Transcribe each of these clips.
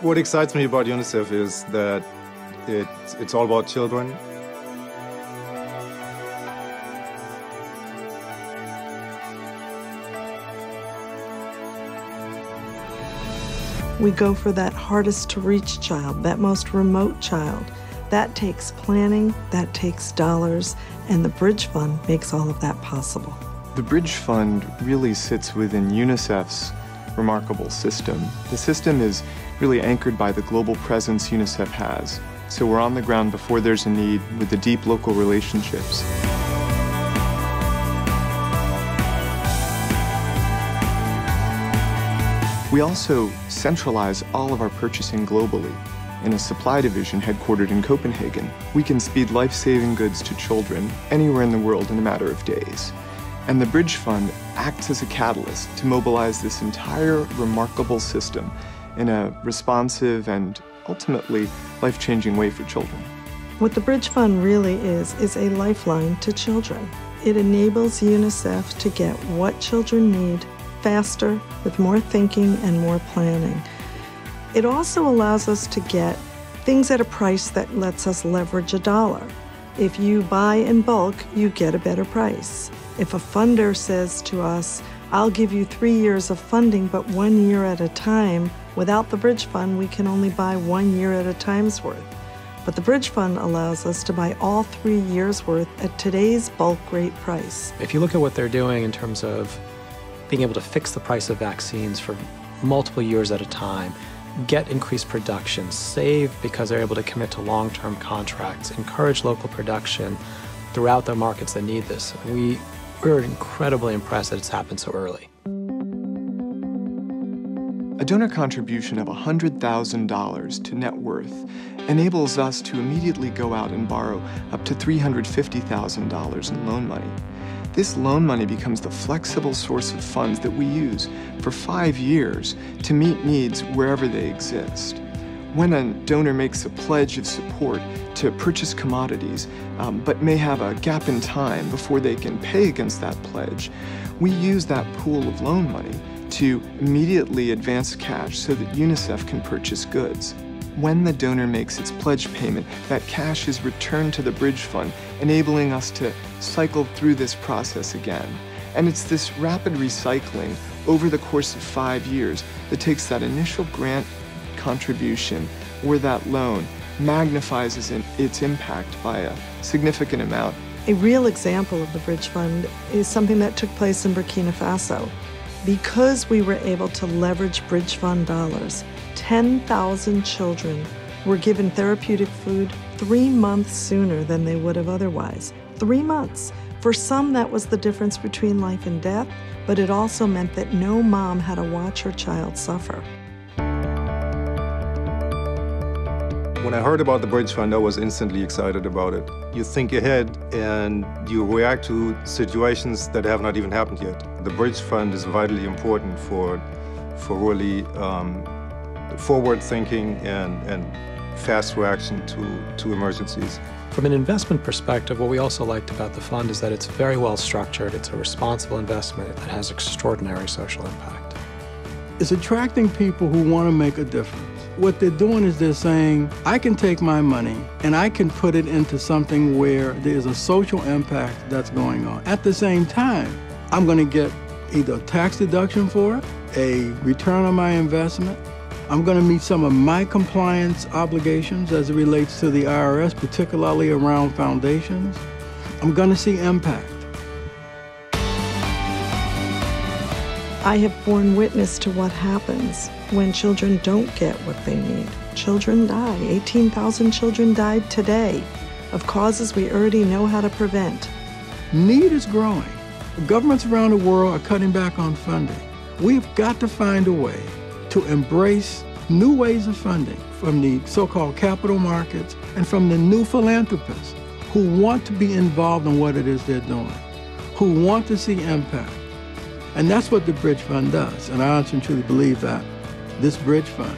What excites me about UNICEF is that it's all about children. We go for that hardest to reach child, that most remote child. That takes planning, that takes dollars, and the Bridge Fund makes all of that possible. The Bridge Fund really sits within UNICEF's remarkable system. The system is really anchored by the global presence UNICEF has. So we're on the ground before there's a need with the deep local relationships. We also centralize all of our purchasing globally. In a supply division headquartered in Copenhagen, we can speed life-saving goods to children anywhere in the world in a matter of days. And the Bridge Fund acts as a catalyst to mobilize this entire remarkable system in a responsive and ultimately life-changing way for children. What the Bridge Fund really is a lifeline to children. It enables UNICEF to get what children need faster, with more thinking and more planning. It also allows us to get things at a price that lets us leverage a dollar. If you buy in bulk, you get a better price. If a funder says to us, I'll give you 3 years of funding, but 1 year at a time, without the Bridge Fund, we can only buy 1 year at a time's worth. But the Bridge Fund allows us to buy all 3 years' worth at today's bulk rate price. If you look at what they're doing in terms of being able to fix the price of vaccines for multiple years at a time, get increased production, save because they're able to commit to long-term contracts, encourage local production throughout the markets that need this. We're incredibly impressed that it's happened so early. A donor contribution of $100,000 to net worth enables us to immediately go out and borrow up to $350,000 in loan money. This loan money becomes the flexible source of funds that we use for 5 years to meet needs wherever they exist. When a donor makes a pledge of support to purchase commodities, but may have a gap in time before they can pay against that pledge, we use that pool of loan money to immediately advance cash so that UNICEF can purchase goods. When the donor makes its pledge payment, that cash is returned to the Bridge Fund, enabling us to cycle through this process again. And it's this rapid recycling over the course of 5 years that takes that initial grant contribution or that loan, magnifies its impact by a significant amount. A real example of the Bridge Fund is something that took place in Burkina Faso. Because we were able to leverage Bridge Fund dollars, 10,000 children were given therapeutic food 3 months sooner than they would have otherwise. 3 months. For some, that was the difference between life and death, but it also meant that no mom had to watch her child suffer. When I heard about the Bridge Fund, I was instantly excited about it. You think ahead and you react to situations that have not even happened yet. The Bridge Fund is vitally important for really forward thinking and fast reaction to emergencies. From an investment perspective, what we also liked about the fund is that it's very well structured. It's a responsible investment that has extraordinary social impact. It's attracting people who want to make a difference. What they're doing is they're saying, I can take my money and I can put it into something where there's a social impact that's going on. At the same time, I'm going to get either a tax deduction for it, a return on my investment. I'm going to meet some of my compliance obligations as it relates to the IRS, particularly around foundations. I'm going to see impact. I have borne witness to what happens when children don't get what they need. Children die. 18,000 children died today of causes we already know how to prevent. Need is growing. Governments around the world are cutting back on funding. We've got to find a way to embrace new ways of funding from the so-called capital markets and from the new philanthropists who want to be involved in what it is they're doing, who want to see impact. And that's what the Bridge Fund does. And I honestly and truly believe that this Bridge Fund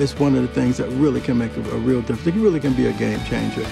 is one of the things that really can make a real difference. It really can be a game changer.